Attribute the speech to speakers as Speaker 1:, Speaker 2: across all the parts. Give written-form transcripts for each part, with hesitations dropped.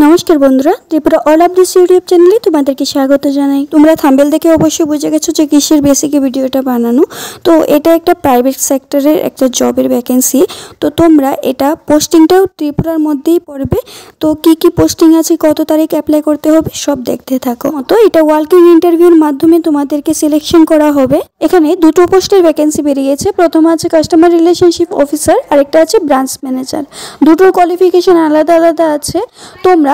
Speaker 1: নমস্কার বন্ধুরা, Tripura all of this YouTube চ্যানেলে তোমাদেরকে স্বাগত জানাই। তোমরা থাম্বনেল দেখে অবশ্যই বুঝে গেছো যে কিসের বেসিকে ভিডিওটা বানানো। তো এটা একটা প্রাইভেট সেক্টরের একটা জবের ভ্যাকেন্সি। তো তোমরা এটা পোস্টিংটাও ত্রিপুরার মধ্যেই পড়বে। তো কি পোস্টিং আছে, কত তারিখ অ্যাপ্লাই করতে হবে সব দেখতে থাকো। তো এটা ওয়ার্কিং ইন্টারভিউর মাধ্যমে তোমাদেরকে সিলেকশন করা হবে। এখানে দুটো পোস্টের ভ্যাকেন্সি বেরিয়েছে। প্রথম আছে কাস্টমার রিলেশনশিপ অফিসার, আরেকটা আছে ব্রাঞ্চ ম্যানেজার। দুটোর কোয়ালিফিকেশন আলাদা আলাদা আছে। তোমরা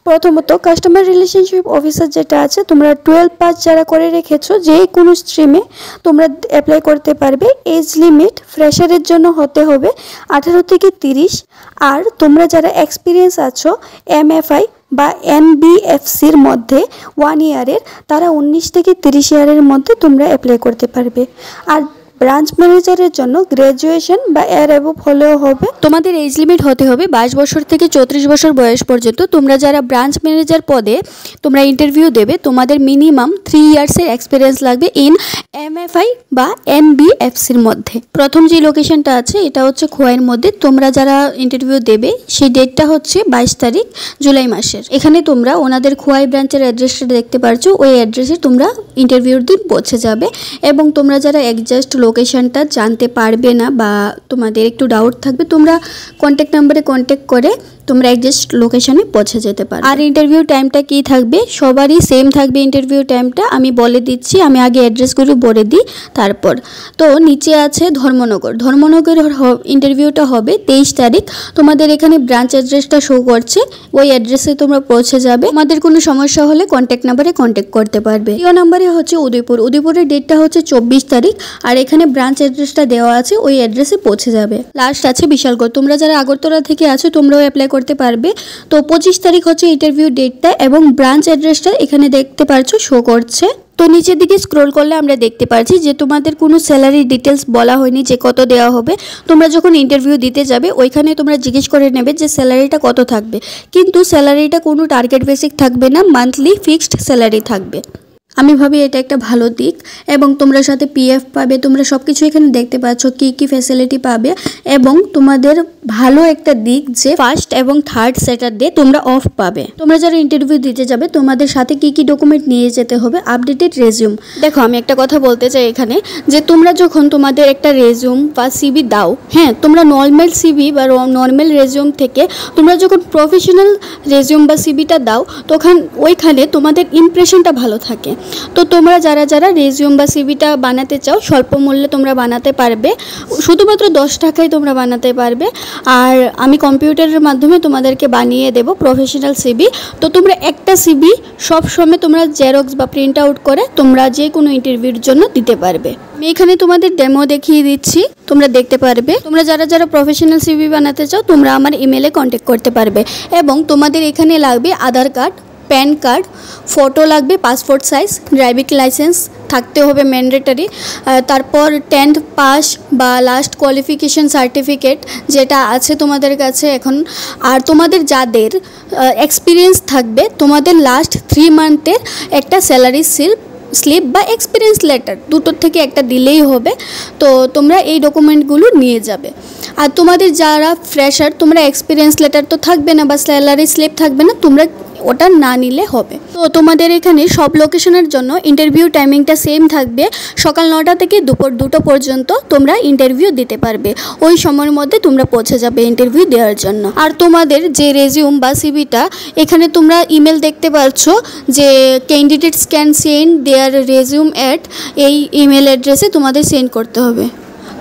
Speaker 1: প্রথমত কাস্টমার রিলেশনশিপ অফিসার যেটা আছে, তোমরা 12 পাস যারা করে রেখেছো যে কোনো স্ট্রিমে তোমরা অ্যাপ্লাই করতে পারবে। এজ লিমিট ফ্রেশারের জন্য হতে হবে 18 থেকে 30। আর তোমরা যারা এক্সপিরিয়েন্স আছো MFI বা NBFCর মধ্যে 1 ইয়ারের, তারা 19 থেকে 30 ইয়ারের মধ্যে তোমরা অ্যাপ্লাই করতে পারবে। আর ব্রাঞ্চ ম্যানেজারের জন্য গ্র্যাজুয়েশন বা এর অ্যাবভ হলেও হবে। তোমাদের এজ লিমিট হতে হবে 22 বছর থেকে 34 বছর বয়স পর্যন্ত। তোমরা যারা ব্রাঞ্চ ম্যানেজার পদে তোমরা ইন্টারভিউ দেবে, তোমাদের মিনিমাম 3 ইয়ার্সের এক্সপিরিয়েন্স লাগবে ইন MFI বা NBFCর মধ্যে। প্রথম যে লোকেশনটা আছে এটা হচ্ছে খোয়াইয়ের মধ্যে। তোমরা যারা ইন্টারভিউ দেবে সেই ডেটটা হচ্ছে 22 তারিখ জুলাই মাসের। এখানে তোমরা ওনাদের খোয়াই ব্রাঞ্চের অ্যাড্রেসটা দেখতে পারছো, ওই অ্যাড্রেসে তোমরা ইন্টারভিউর দিন পৌঁছে যাবে। এবং তোমরা যারা একজাস্ট লোকেশনটা জানতে পারবে না বা তোমাদের একটু ডাউট থাকবে, তোমরা কন্ট্যাক্ট নাম্বারে কন্ট্যাক্ট করে তোমরা একজাস্ট লোকেশনে পৌঁছে যেতে পারো। আর ইন্টারভিউ টাইমটা কি থাকবে, সবারই সেম থাকবে ইন্টারভিউ টাইমটা। আমি বলে দিচ্ছি, আমি আগে অ্যাড্রেসগুলো বলে দিই তারপর। তো নিচে আছে ধর্মনগর। ধর্মনগর ইন্টারভিউটা হবে 23 তারিখ। তোমাদের এখানে ব্রাঞ্চ অ্যাড্রেসটা শো করছে, ওই অ্যাড্রেসে তোমরা পৌঁছে যাবে। তোমাদের কোনো সমস্যা হলে কন্ট্যাক্ট নাম্বারে কন্ট্যাক্ট করতে পারবে। দ্বিতীয় নাম্বারে হচ্ছে উদয়পুর। উদয়পুরের ডেটটা হচ্ছে 24 তারিখ। আর এখানে ব্রাঞ্চ অ্যাড্রেসটা দেওয়া আছে, ওই অ্যাড্রেসে পৌঁছে যাবে। লাস্ট আছে বিশালগড়। তোমরা যারা আগরতলা থেকে আছো তোমরাও অ্যাপ্লাই করতে পারবে। তো 25 তারিখ হচ্ছে ইন্টারভিউ ডেটটা এবং ব্রাঞ্চ অ্যাড্রেসটা এখানে দেখতে পারছো শো করছে। তো নিচের দিকে স্ক্রল করলে আমরা দেখতে পাচ্ছি যে তোমাদের কোনো স্যালারি ডিটেলস বলা হয়নি যে কত দেওয়া হবে। তোমরা যখন ইন্টারভিউ দিতে যাবে ওইখানে তোমরা জিজ্ঞেস করে নেবে যে স্যালারিটা কত থাকবে, কিন্তু স্যালারিটা কোনো টার্গেট বেসিক থাকবে না, মান্থলি ফিক্সড স্যালারি থাকবে। আমি ভাবি এটা একটা ভালো দিক। এবং তোমরা সাথে PF পাবে, তোমরা সব কিছু এখানে দেখতে পাচ্ছ কি ফ্যাসিলিটি পাবে। এবং তোমাদের ভালো একটা দিক যে ফার্স্ট এবং থার্ড স্যাটারডে তোমরা অফ পাবে। তোমরা যারা ইন্টারভিউ দিতে যাবে তোমাদের সাথে কি ডকুমেন্ট নিয়ে যেতে হবে, আপডেটেড রেজিউম। দেখো আমি একটা কথা বলতে চাই এখানে, যে তোমরা যখন তোমাদের একটা রেজিউম বা CV দাও, হ্যাঁ তোমরা নর্মাল CV বা নর্মাল রেজিউম থেকে তোমরা যখন প্রফেশনাল রেজিউম বা CVটা দাও, তখন ওইখানে তোমাদের ইমপ্রেশনটা ভালো থাকে। তো তোমরা যারা রেজিউম বা CVটা বানাতে চাও, স্বল্প মূল্যে তোমরা বানাতে পারবে, শুধুমাত্র 10 টাকায় তোমরা বানাতে পারবে। আর আমি কম্পিউটারের মাধ্যমে তোমাদেরকে বানিয়ে দেব প্রফেশনাল CV। তো তোমরা একটা CV সব সময় তোমরা জেরক্স বা প্রিন্ট আউট করে তোমরা যে কোনো ইন্টারভিউর জন্য দিতে পারবে। আমি এখানে তোমাদের ডেমো দেখিয়ে দিচ্ছি, তোমরা দেখতে পারবে। তোমরা যারা প্রফেশনাল CV বানাতে চাও তোমরা আমার ইমেলে কন্ট্যাক্ট করতে পারবে। এবং তোমাদের এখানে লাগবে আধার কার্ড, প্যান কার্ড, ফটো লাগবে পাসপোর্ট সাইজ, ড্রাইভিং লাইসেন্স থাকতে হবে ম্যান্ডেটরি। তারপর 10th পাস বা লাস্ট কোয়ালিফিকেশন সার্টিফিকেট যেটা আছে তোমাদের কাছে এখন। আর তোমাদের যাদের এক্সপিরিয়েন্স থাকবে, তোমাদের লাস্ট 3 মান্থের একটা স্যালারি স্লিপ বা এক্সপিরিয়েন্স লেটার, দুটোর থেকে একটা দিলেই হবে। তো তোমরা এই ডকুমেন্টগুলো নিয়ে যাবে। আর তোমাদের যারা ফ্রেশার, তোমরা এক্সপিরিয়েন্স লেটার তো থাকবে না বা স্যালারি স্লিপ থাকবে না, তোমরা ওটা না নিলে হবে। তো তোমাদের এখানে সব লোকেশনের জন্য ইন্টারভিউ টাইমিংটা সেম থাকবে। সকাল 9টা থেকে দুপুর 2টো পর্যন্ত তোমরা ইন্টারভিউ দিতে পারবে। ওই সময়ের মধ্যে তোমরা পৌঁছে যাবে ইন্টারভিউ দেওয়ার জন্য। আর তোমাদের যে রেজিউম বা CVটা, এখানে তোমরা ইমেল দেখতে পাচ্ছ যে candidates can send there resume at এই ইমেল অ্যাড্রেসে তোমাদের সেন্ড করতে হবে।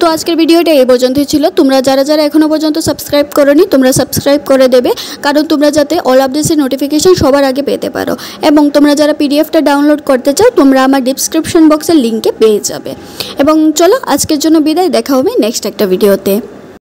Speaker 1: তো আজকের ভিডিওটা এই পর্যন্তই ছিল। তোমরা যারা এখনও পর্যন্ত সাবস্ক্রাইব করোনি তোমরা সাবস্ক্রাইব করে দেবে, কারণ তোমরা যাতে অল আপডেটসের নোটিফিকেশন সবার আগে পেতে পারো। এবং তোমরা যারা PDFটা ডাউনলোড করতে চাও তোমরা আমার ডিসক্রিপশন বক্সের লিঙ্কে পেয়ে যাবে। এবং চলো আজকের জন্য বিদায়, দেখা হবে নেক্সট একটা ভিডিওতে।